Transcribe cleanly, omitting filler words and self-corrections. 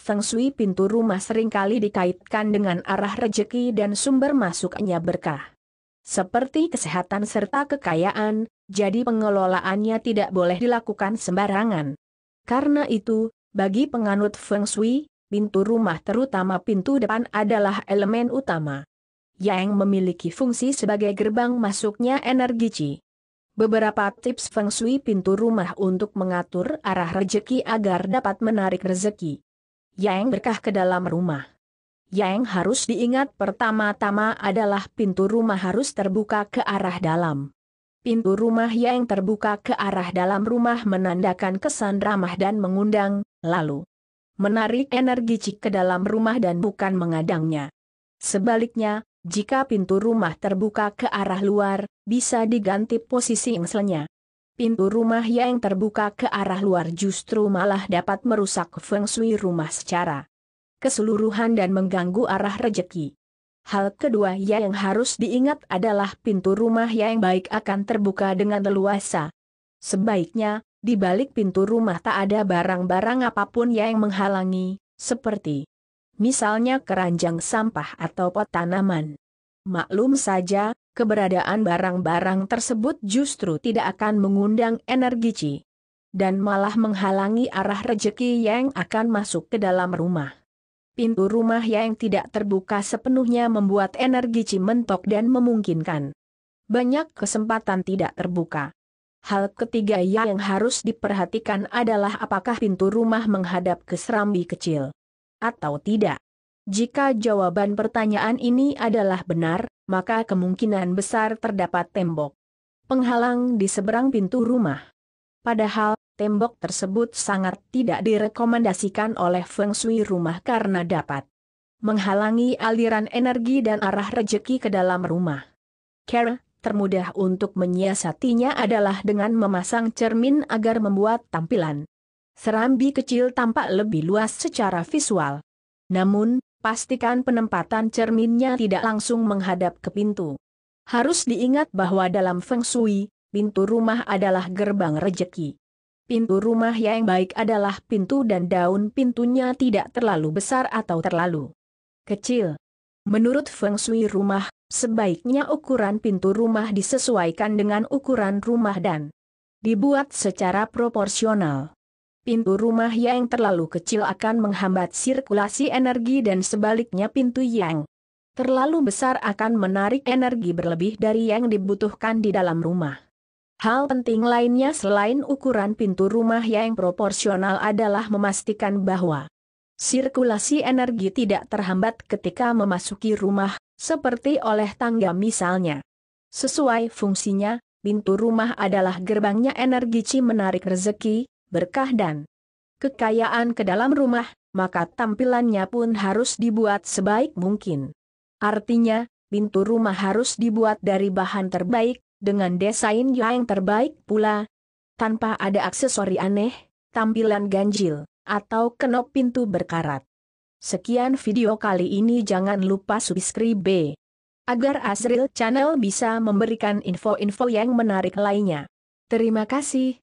Feng Shui pintu rumah seringkali dikaitkan dengan arah rejeki dan sumber masuknya berkah. Seperti kesehatan serta kekayaan, jadi pengelolaannya tidak boleh dilakukan sembarangan. Karena itu, bagi penganut Feng Shui, pintu rumah terutama pintu depan adalah elemen utama yang memiliki fungsi sebagai gerbang masuknya energi Qi. Beberapa tips Feng Shui pintu rumah untuk mengatur arah rejeki agar dapat menarik rezeki yang berkah ke dalam rumah. Yang harus diingat pertama-tama adalah pintu rumah harus terbuka ke arah dalam. Pintu rumah yang terbuka ke arah dalam rumah menandakan kesan ramah dan mengundang, lalu menarik energi Qi ke dalam rumah dan bukan mengadangnya. Sebaliknya, jika pintu rumah terbuka ke arah luar, bisa diganti posisi engselnya. Pintu rumah yang terbuka ke arah luar justru malah dapat merusak Feng Shui rumah secara keseluruhan dan mengganggu arah rejeki. Hal kedua yang harus diingat adalah pintu rumah yang baik akan terbuka dengan leluasa. Sebaiknya, di balik pintu rumah tak ada barang-barang apapun yang menghalangi, seperti misalnya keranjang sampah atau pot tanaman. Maklum saja, keberadaan barang-barang tersebut justru tidak akan mengundang energi Qi dan malah menghalangi arah rejeki yang akan masuk ke dalam rumah. Pintu rumah yang tidak terbuka sepenuhnya membuat energi Qi mentok dan memungkinkan banyak kesempatan tidak terbuka. Hal ketiga yang harus diperhatikan adalah apakah pintu rumah menghadap ke serambi kecil atau tidak. Jika jawaban pertanyaan ini adalah benar, maka kemungkinan besar terdapat tembok penghalang di seberang pintu rumah. Padahal, tembok tersebut sangat tidak direkomendasikan oleh Feng Shui rumah karena dapat menghalangi aliran energi dan arah rejeki ke dalam rumah. Cara termudah untuk menyiasatinya adalah dengan memasang cermin agar membuat tampilan serambi kecil tampak lebih luas secara visual. Namun, pastikan penempatan cerminnya tidak langsung menghadap ke pintu. Harus diingat bahwa dalam Feng Shui, pintu rumah adalah gerbang rejeki. Pintu rumah yang baik adalah pintu dan daun pintunya tidak terlalu besar atau terlalu kecil. Menurut Feng Shui rumah, sebaiknya ukuran pintu rumah disesuaikan dengan ukuran rumah dan dibuat secara proporsional. Pintu rumah yang terlalu kecil akan menghambat sirkulasi energi dan sebaliknya pintu yang terlalu besar akan menarik energi berlebih dari yang dibutuhkan di dalam rumah. Hal penting lainnya selain ukuran pintu rumah yang proporsional adalah memastikan bahwa sirkulasi energi tidak terhambat ketika memasuki rumah, seperti oleh tangga misalnya. Sesuai fungsinya, pintu rumah adalah gerbangnya energi Qi menarik rezeki, berkah dan kekayaan ke dalam rumah, maka tampilannya pun harus dibuat sebaik mungkin. Artinya, pintu rumah harus dibuat dari bahan terbaik, dengan desain yang terbaik pula, tanpa ada aksesori aneh, tampilan ganjil, atau kenop pintu berkarat. Sekian video kali ini, jangan lupa subscribe agar Azril Channel bisa memberikan info-info yang menarik lainnya. Terima kasih.